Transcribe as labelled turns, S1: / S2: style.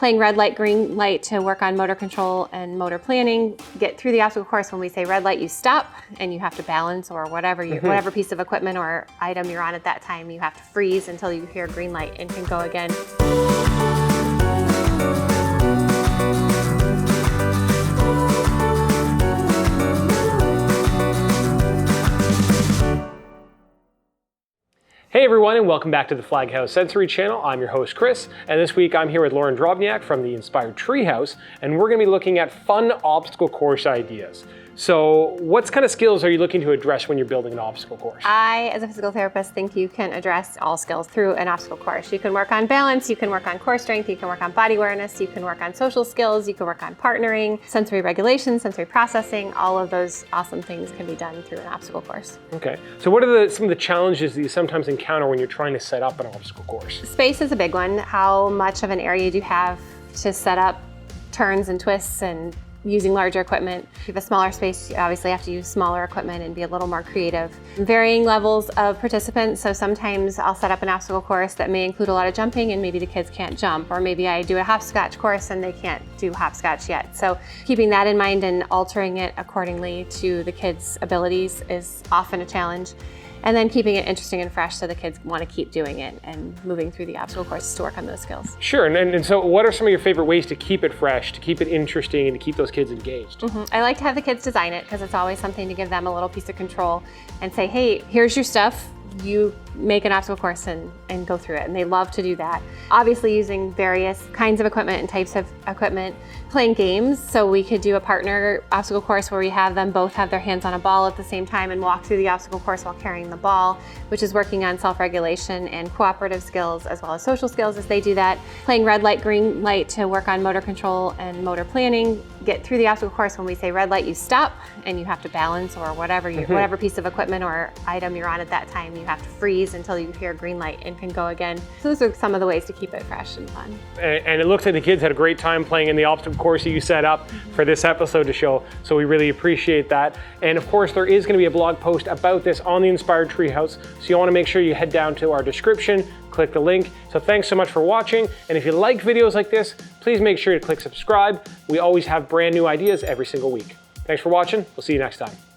S1: playing red light, green light to work on motor control and motor planning. Get through the obstacle course. When we say red light, you stop and you have to balance, or whatever whatever piece of equipment or item you're on at that time, you have to freeze until you hear green light and can go again.
S2: Hey everyone, and welcome back to the FlagHouse Sensory Channel. I'm your host Chris, and this week I'm here with Lauren Drobnjak from the Inspired Treehouse, and we're going to be looking at fun obstacle course ideas. So what kind of skills are you looking to address when you're building an obstacle course?
S1: I, as a physical therapist, think you can address all skills through an obstacle course. You can work on balance, you can work on core strength, you can work on body awareness, you can work on social skills, you can work on partnering, sensory regulation, sensory processing. All of those awesome things can be done through an obstacle course.
S2: Okay, so what are some of the challenges that you sometimes encounter when you're trying to set up an obstacle course?
S1: Space is a big one. How much of an area do you have to set up turns and twists and using larger equipment? If you have a smaller space, you obviously have to use smaller equipment and be a little more creative. Varying levels of participants, so sometimes I'll set up an obstacle course that may include a lot of jumping and maybe the kids can't jump, or maybe I do a hopscotch course and they can't do hopscotch yet. So keeping that in mind and altering it accordingly to the kids' abilities is often a challenge. And then keeping it interesting and fresh so the kids want to keep doing it and moving through the obstacle courses to work on those skills.
S2: Sure, and so what are some of your favorite ways to keep it fresh, to keep it interesting, and to keep those kids engaged?
S1: I like to have the kids design it because it's always something to give them a little piece of control and say, hey, here's your stuff. You make an obstacle course and go through it, and they love to do that. Obviously using various kinds of equipment and types of equipment, playing games, so we could do a partner obstacle course where we have them both have their hands on a ball at the same time and walk through the obstacle course while carrying the ball, which is working on self-regulation and cooperative skills as well as social skills as they do that. Playing red light, green light to work on motor control and motor planning. Get through the obstacle course. When we say red light, you stop and you have to balance, or whatever piece of equipment or item you're on at that time, you have to freeze until you hear green light and can go again. So those are some of the ways to keep it fresh and fun.
S2: And it looks like the kids had a great time playing in the obstacle course that you set up for this episode to show, so we really appreciate that. And of course, there is going to be a blog post about this on the Inspired Treehouse, so you want to make sure you head down to our description, click the link. So thanks so much for watching, and if you like videos like this, please make sure to click subscribe. We always have brand new ideas every single week. Thanks for watching. We'll see you next time.